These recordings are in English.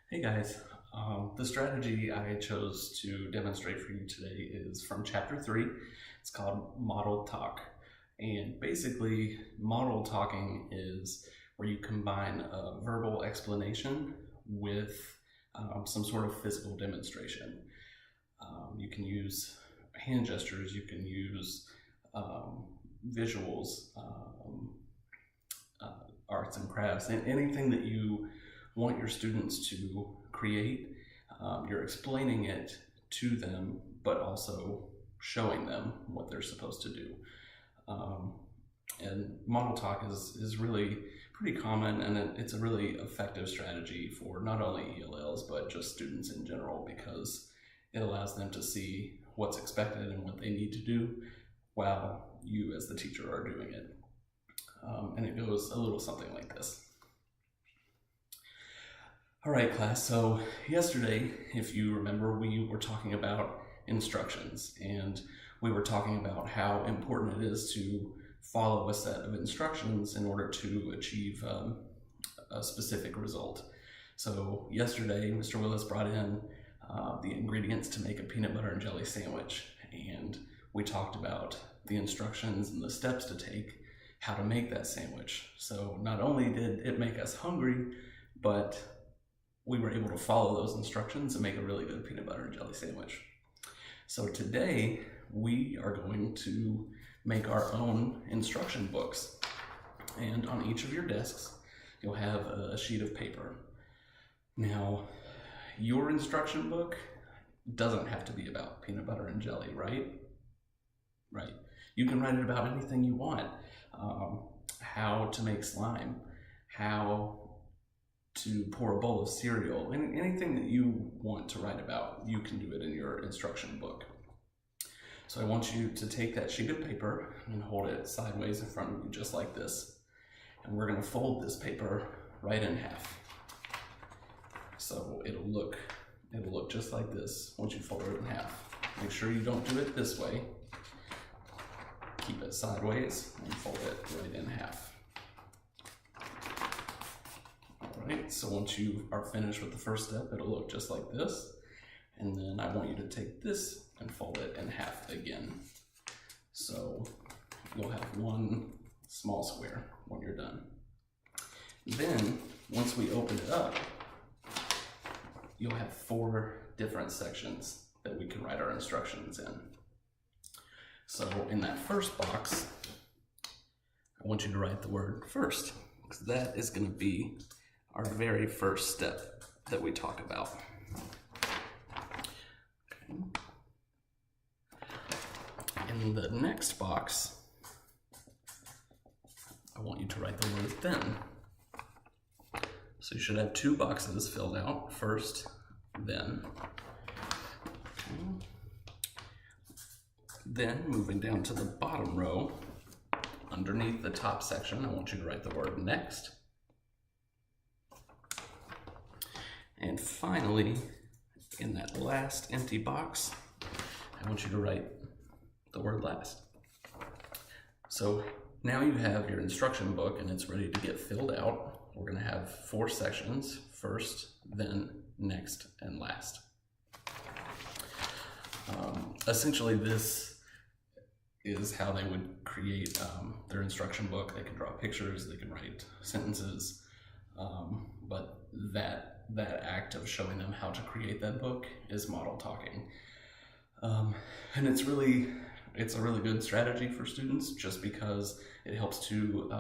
Hey guys, the strategy I chose to demonstrate for you today is from chapter 3. It's called Model Talk. And basically, model talking is where you combine a verbal explanation with some sort of physical demonstration. You can use hand gestures, you can use visuals, arts and crafts, and anything that you want your students to create. You're explaining it to them, but also showing them what they're supposed to do. And model talk is really pretty common, and it's a really effective strategy for not only ELLs, but just students in general, because it allows them to see what's expected and what they need to do while you as the teacher are doing it. And it goes a little something like this. All right, class, so yesterday, if you remember, we were talking about instructions, and we were talking about how important it is to follow a set of instructions in order to achieve a specific result. So yesterday, Mr. Willis brought in the ingredients to make a peanut butter and jelly sandwich, and we talked about the instructions and the steps to take, how to make that sandwich. So not only did it make us hungry, but we were able to follow those instructions and make a really good peanut butter and jelly sandwich. So today we are going to make our own instruction books. And on each of your desks, you'll have a sheet of paper. Now, your instruction book doesn't have to be about peanut butter and jelly, right? Right. You can write it about anything you want. How to make slime, how to pour a bowl of cereal, anything that you want to write about, you can do it in your instruction book. So I want you to take that sheet of paper and hold it sideways in front of you, just like this. And we're going to fold this paper right in half. So it'll look just like this once you fold it in half. Make sure you don't do it this way. Keep it sideways and fold it right in half. Alright, so once you are finished with the first step, it'll look just like this. And then I want you to take this and fold it in half again. So you'll have one small square when you're done. Then, once we open it up, you'll have 4 different sections that we can write our instructions in. So in that first box, I want you to write the word first, because that is going to be our very first step that we talk about. Okay. In the next box, I want you to write the word then. So you should have 2 boxes filled out, first, then. Okay. Then, moving down to the bottom row, underneath the top section, I want you to write the word next. And finally, in that last empty box, I want you to write the word last. So now you have your instruction book and it's ready to get filled out. We're going to have 4 sections: first, then, next, and last. Essentially, this is how they would create their instruction book. They can draw pictures, they can write sentences, but that act of showing them how to create that book is model talking. And it's a really good strategy for students, just because it helps to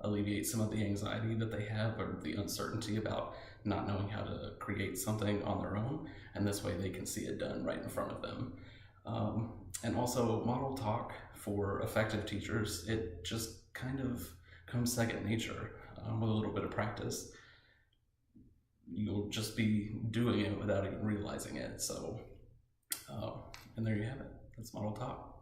alleviate some of the anxiety that they have, or the uncertainty about not knowing how to create something on their own, and this way they can see it done right in front of them. And also, model talk for effective teachers, it just kind of comes second nature. With a little bit of practice, you'll just be doing it without even realizing it. So, and there you have it. That's model talk.